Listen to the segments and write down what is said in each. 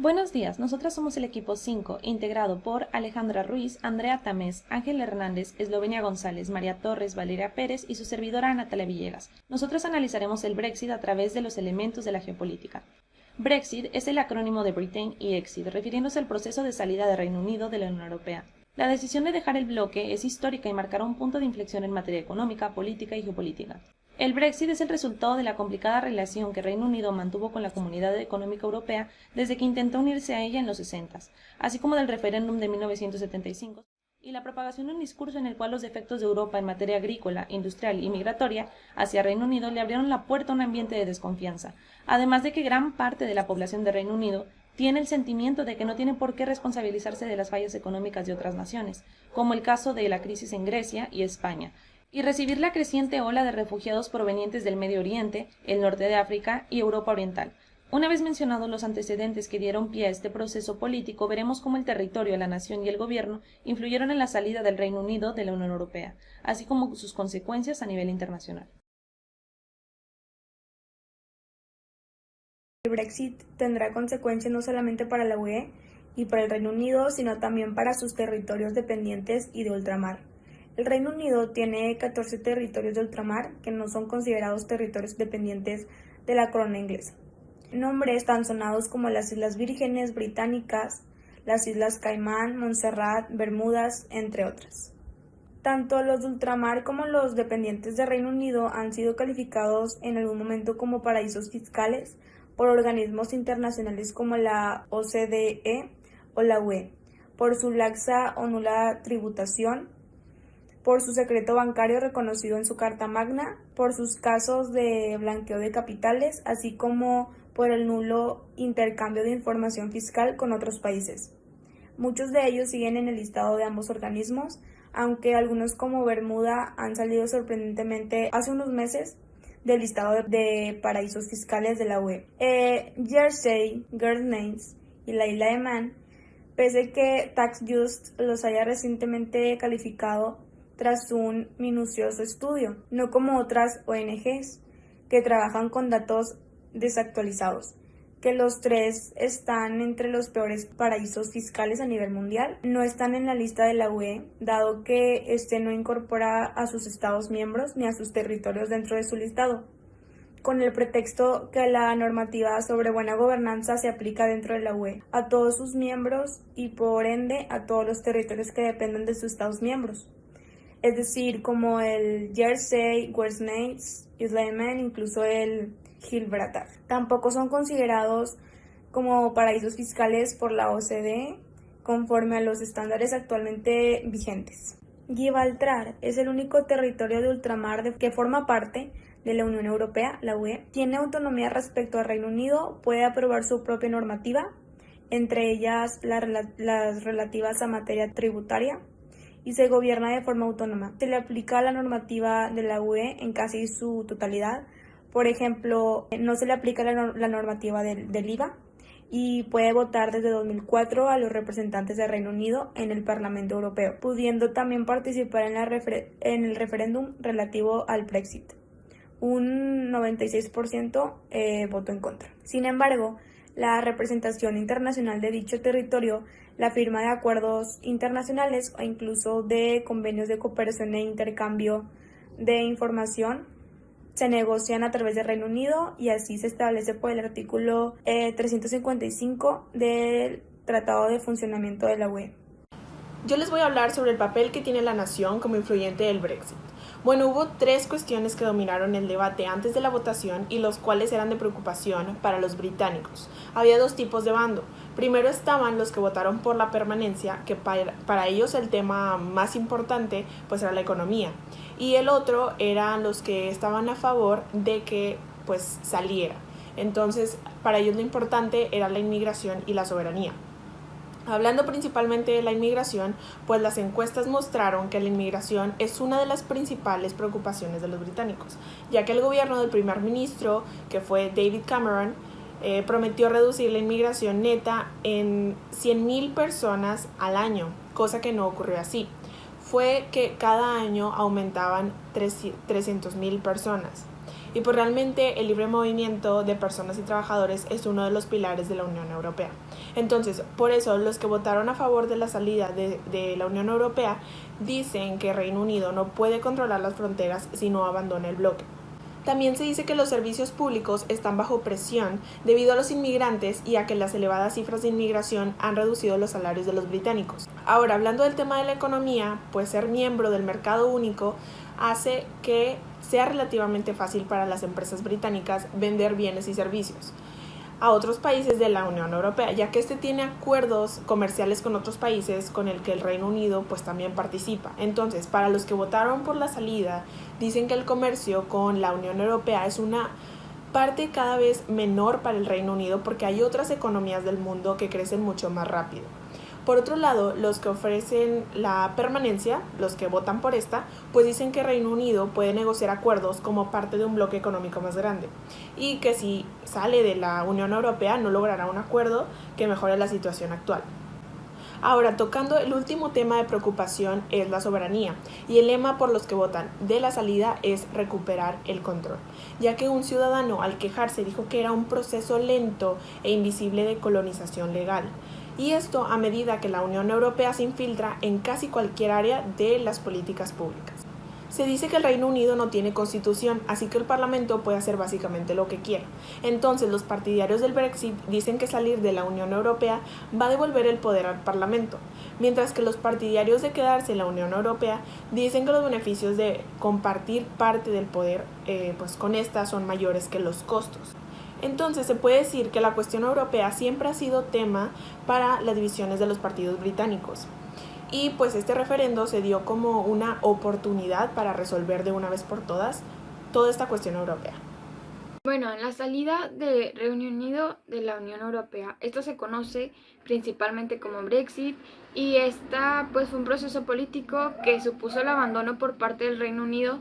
Buenos días, nosotras somos el equipo 5, integrado por Alejandra Ruiz, Andrea Tamés, Ángel Hernández, Eslovenia González, María Torres, Valeria Pérez y su servidora Natalia Villegas. Nosotros analizaremos el Brexit a través de los elementos de la geopolítica. Brexit es el acrónimo de Britain y Exit, refiriéndose al proceso de salida del Reino Unido de la Unión Europea. La decisión de dejar el bloque es histórica y marcará un punto de inflexión en materia económica, política y geopolítica. El Brexit es el resultado de la complicada relación que Reino Unido mantuvo con la Comunidad Económica Europea desde que intentó unirse a ella en los 60, así como del referéndum de 1975, y la propagación de un discurso en el cual los defectos de Europa en materia agrícola, industrial y migratoria hacia Reino Unido le abrieron la puerta a un ambiente de desconfianza, además de que gran parte de la población de Reino Unido tiene el sentimiento de que no tiene por qué responsabilizarse de las fallas económicas de otras naciones, como el caso de la crisis en Grecia y España, y recibir la creciente ola de refugiados provenientes del Medio Oriente, el norte de África y Europa Oriental. Una vez mencionados los antecedentes que dieron pie a este proceso político, veremos cómo el territorio, la nación y el gobierno influyeron en la salida del Reino Unido de la Unión Europea, así como sus consecuencias a nivel internacional. El Brexit tendrá consecuencias no solamente para la UE y para el Reino Unido, sino también para sus territorios dependientes y de ultramar. El Reino Unido tiene 14 territorios de ultramar que no son considerados territorios dependientes de la corona inglesa. Nombres tan sonados como las Islas Vírgenes Británicas, las Islas Caimán, Montserrat, Bermudas, entre otras. Tanto los de ultramar como los dependientes del Reino Unido han sido calificados en algún momento como paraísos fiscales por organismos internacionales como la OCDE o la UE, por su laxa o nula tributación, por su secreto bancario reconocido en su Carta Magna, por sus casos de blanqueo de capitales, así como por el nulo intercambio de información fiscal con otros países. Muchos de ellos siguen en el listado de ambos organismos, aunque algunos como Bermuda han salido sorprendentemente hace unos meses del listado de paraísos fiscales de la UE. Jersey, Guernsey y la isla de Man, pese que TaxJust los haya recientemente calificado tras un minucioso estudio, no como otras ONGs que trabajan con datos desactualizados, que los tres están entre los peores paraísos fiscales a nivel mundial. No están en la lista de la UE, dado que este no incorpora a sus estados miembros ni a sus territorios dentro de su listado, con el pretexto que la normativa sobre buena gobernanza se aplica dentro de la UE a todos sus miembros y por ende a todos los territorios que dependen de sus estados miembros, es decir, como el Jersey, Guernsey, Isla de Man, incluso el Gibraltar. Tampoco son considerados como paraísos fiscales por la OCDE conforme a los estándares actualmente vigentes. Gibraltar es el único territorio de ultramar que forma parte de la Unión Europea, la UE. Tiene autonomía respecto al Reino Unido, puede aprobar su propia normativa, entre ellas las relativas a materia tributaria, y se gobierna de forma autónoma. Se le aplica la normativa de la UE en casi su totalidad. Por ejemplo, no se le aplica la normativa del IVA y puede votar desde 2004 a los representantes del Reino Unido en el Parlamento Europeo, pudiendo también participar en el referéndum relativo al Brexit. Un 96% votó en contra. Sin embargo, la representación internacional de dicho territorio, la firma de acuerdos internacionales o incluso de convenios de cooperación e intercambio de información se negocian a través del Reino Unido y así se establece por el artículo 355 del Tratado de Funcionamiento de la UE. Yo les voy a hablar sobre el papel que tiene la nación como influyente del Brexit. Bueno, hubo tres cuestiones que dominaron el debate antes de la votación y los cuales eran de preocupación para los británicos. Había dos tipos de bando. Primero estaban los que votaron por la permanencia, que para ellos el tema más importante pues era la economía. Y el otro eran los que estaban a favor de que pues saliera. Entonces, para ellos lo importante era la inmigración y la soberanía. Hablando principalmente de la inmigración, pues las encuestas mostraron que la inmigración es una de las principales preocupaciones de los británicos, ya que el gobierno del primer ministro, que fue David Cameron, prometió reducir la inmigración neta en 100,000 personas al año, cosa que no ocurrió así. Fue que cada año aumentaban 300,000 personas. y pues realmente el libre movimiento de personas y trabajadores es uno de los pilares de la Unión Europea. Entonces, por eso los que votaron a favor de la salida de la Unión Europea dicen que Reino Unido no puede controlar las fronteras si no abandona el bloque. También se dice que los servicios públicos están bajo presión debido a los inmigrantes y a que las elevadas cifras de inmigración han reducido los salarios de los británicos. Ahora, hablando del tema de la economía, pues ser miembro del mercado único hace que sea relativamente fácil para las empresas británicas vender bienes y servicios a otros países de la Unión Europea, ya que este tiene acuerdos comerciales con otros países con el que el Reino Unido pues también participa. Entonces, para los que votaron por la salida, dicen que el comercio con la Unión Europea es una parte cada vez menor para el Reino Unido porque hay otras economías del mundo que crecen mucho más rápido. Por otro lado, los que ofrecen la permanencia, los que votan por esta, pues dicen que Reino Unido puede negociar acuerdos como parte de un bloque económico más grande y que si sale de la Unión Europea no logrará un acuerdo que mejore la situación actual. Ahora, tocando el último tema de preocupación es la soberanía, y el lema por los que votan de la salida es recuperar el control, ya que un ciudadano al quejarse dijo que era un proceso lento e invisible de colonización legal. Y esto a medida que la Unión Europea se infiltra en casi cualquier área de las políticas públicas. Se dice que el Reino Unido no tiene constitución, así que el Parlamento puede hacer básicamente lo que quiera. Entonces, los partidarios del Brexit dicen que salir de la Unión Europea va a devolver el poder al Parlamento, mientras que los partidarios de quedarse en la Unión Europea dicen que los beneficios de compartir parte del poder pues con esta son mayores que los costos. Entonces se puede decir que la cuestión europea siempre ha sido tema para las divisiones de los partidos británicos. Y pues este referendo se dio como una oportunidad para resolver de una vez por todas toda esta cuestión europea. Bueno, la salida de Reino Unido de la Unión Europea, esto se conoce principalmente como Brexit, y esta pues fue un proceso político que supuso el abandono por parte del Reino Unido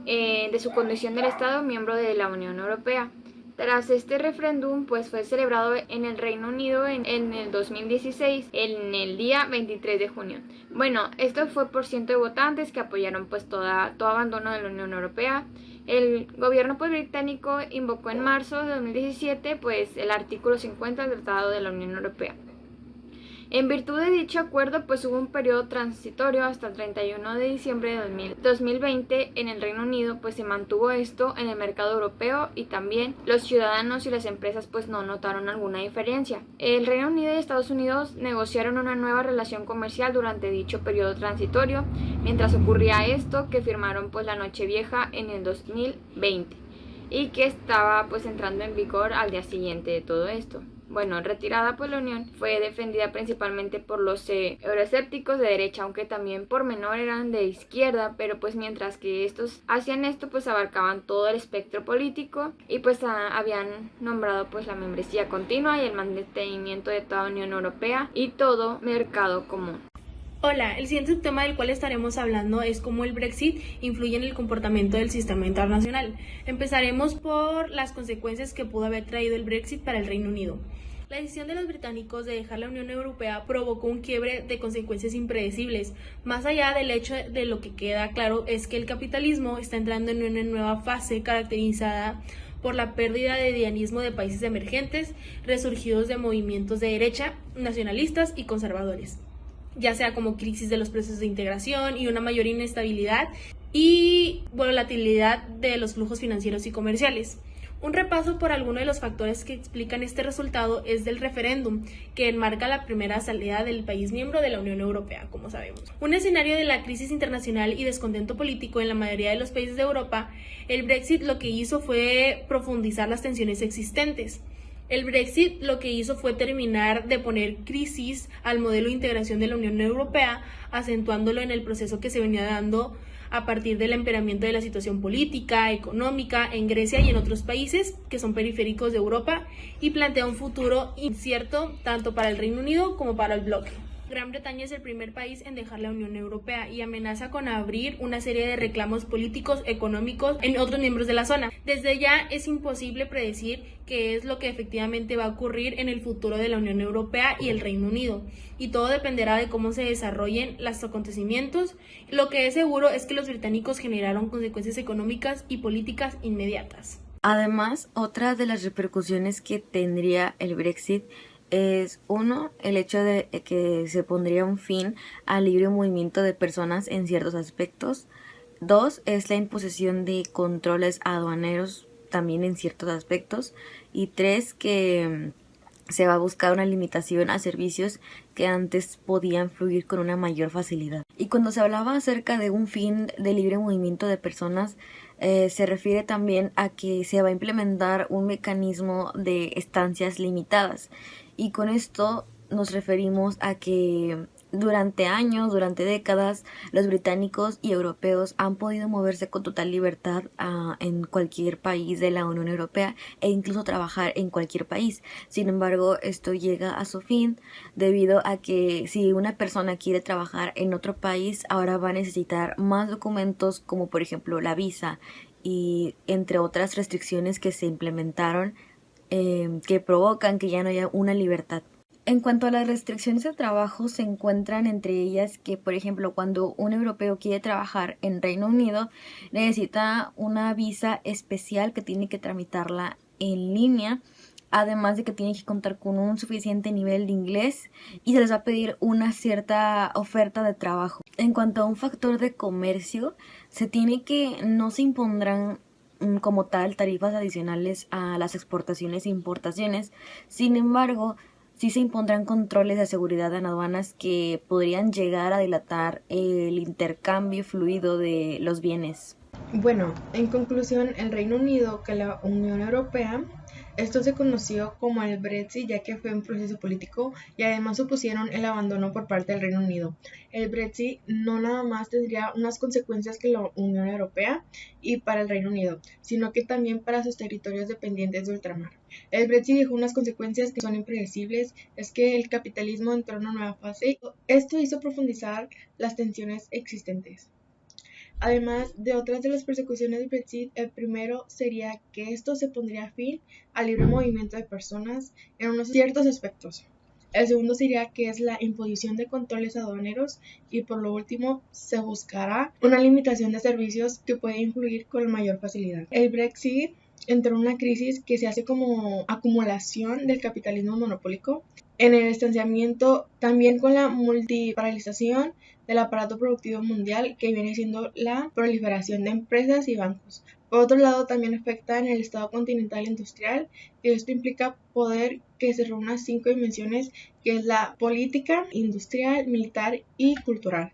de su condición del Estado miembro de la Unión Europea. Tras este referéndum, pues fue celebrado en el Reino Unido en el 2016, en el día 23 de junio. Bueno, esto fue por ciento de votantes que apoyaron pues todo abandono de la Unión Europea. El gobierno pues británico invocó en marzo de 2017 pues el artículo 50 del Tratado de la Unión Europea. En virtud de dicho acuerdo, pues hubo un periodo transitorio hasta el 31 de diciembre de 2020 en el Reino Unido, pues se mantuvo esto en el mercado europeo y también los ciudadanos y las empresas pues no notaron alguna diferencia. El Reino Unido y Estados Unidos negociaron una nueva relación comercial durante dicho periodo transitorio, mientras ocurría esto que firmaron pues la Nochevieja en el 2020 y que estaba pues entrando en vigor al día siguiente de todo esto. Bueno, retirada pues la Unión fue defendida principalmente por los euroescépticos de derecha, aunque también por menor eran de izquierda, pero pues mientras que estos hacían esto pues abarcaban todo el espectro político y pues habían nombrado pues la membresía continua y el mantenimiento de toda Unión Europea y todo mercado común. Hola, el siguiente tema del cual estaremos hablando es cómo el Brexit influye en el comportamiento del sistema internacional. Empezaremos por las consecuencias que pudo haber traído el Brexit para el Reino Unido. La decisión de los británicos de dejar la Unión Europea provocó un quiebre de consecuencias impredecibles. Más allá del hecho de lo que queda claro es que el capitalismo está entrando en una nueva fase caracterizada por la pérdida de dinamismo de países emergentes, resurgidos de movimientos de derecha, nacionalistas y conservadores, ya sea como crisis de los procesos de integración y una mayor inestabilidad y volatilidad de los flujos financieros y comerciales. Un repaso por algunos de los factores que explican este resultado es del referéndum, que enmarca la primera salida del país miembro de la Unión Europea, como sabemos. Un escenario de la crisis internacional y descontento político en la mayoría de los países de Europa, el Brexit lo que hizo fue profundizar las tensiones existentes. El Brexit lo que hizo fue terminar de poner crisis al modelo de integración de la Unión Europea, acentuándolo en el proceso que se venía dando a partir del empeoramiento de la situación política, económica en Grecia y en otros países que son periféricos de Europa, y plantea un futuro incierto tanto para el Reino Unido como para el bloque. Gran Bretaña es el primer país en dejar la Unión Europea y amenaza con abrir una serie de reclamos políticos, económicos en otros miembros de la zona. Desde ya es imposible predecir qué es lo que efectivamente va a ocurrir en el futuro de la Unión Europea y el Reino Unido, y todo dependerá de cómo se desarrollen los acontecimientos. Lo que es seguro es que los británicos generaron consecuencias económicas y políticas inmediatas. Además, otra de las repercusiones que tendría el Brexit es, uno, el hecho de que se pondría un fin al libre movimiento de personas en ciertos aspectos. Dos, es la imposición de controles aduaneros también en ciertos aspectos. Y tres, que se va a buscar una limitación a servicios que antes podían fluir con una mayor facilidad. Y cuando se hablaba acerca de un fin de libre movimiento de personas, se refiere también a que se va a implementar un mecanismo de estancias limitadas. Y con esto nos referimos a que durante años, durante décadas, los británicos y europeos han podido moverse con total libertad en cualquier país de la Unión Europea e incluso trabajar en cualquier país. Sin embargo, esto llega a su fin debido a que si una persona quiere trabajar en otro país, ahora va a necesitar más documentos como por ejemplo la visa y entre otras restricciones que se implementaron que provocan que ya no haya una libertad. En cuanto a las restricciones de trabajo, se encuentran entre ellas que, por ejemplo, cuando un europeo quiere trabajar en Reino Unido, necesita una visa especial que tiene que tramitarla en línea, además de que tiene que contar con un suficiente nivel de inglés y se les va a pedir una cierta oferta de trabajo. En cuanto a un factor de comercio, no se impondrán como tal tarifas adicionales a las exportaciones e importaciones. Sin embargo, sí se impondrán controles de seguridad en aduanas que podrían llegar a dilatar el intercambio fluido de los bienes. Bueno, en conclusión, el Reino Unido, que la Unión Europea, esto se conoció como el Brexit, ya que fue un proceso político y además supusieron el abandono por parte del Reino Unido. El Brexit no nada más tendría unas consecuencias que la Unión Europea y para el Reino Unido, sino que también para sus territorios dependientes de ultramar. El Brexit dejó unas consecuencias que son impredecibles, es que el capitalismo entró en una nueva fase. Esto hizo profundizar las tensiones existentes. Además de otras de las persecuciones del Brexit, el primero sería que esto se pondría fin al libre movimiento de personas en unos ciertos aspectos. El segundo sería que es la imposición de controles aduaneros y por lo último se buscará una limitación de servicios que puede influir con mayor facilidad. El Brexit entró en una crisis que se hace como acumulación del capitalismo monopólico en el estancamiento, también con la multiparalización del aparato productivo mundial que viene siendo la proliferación de empresas y bancos. Por otro lado, también afecta en el estado continental industrial y esto implica poder que se reúna 5 dimensiones que es la política, industrial, militar y cultural.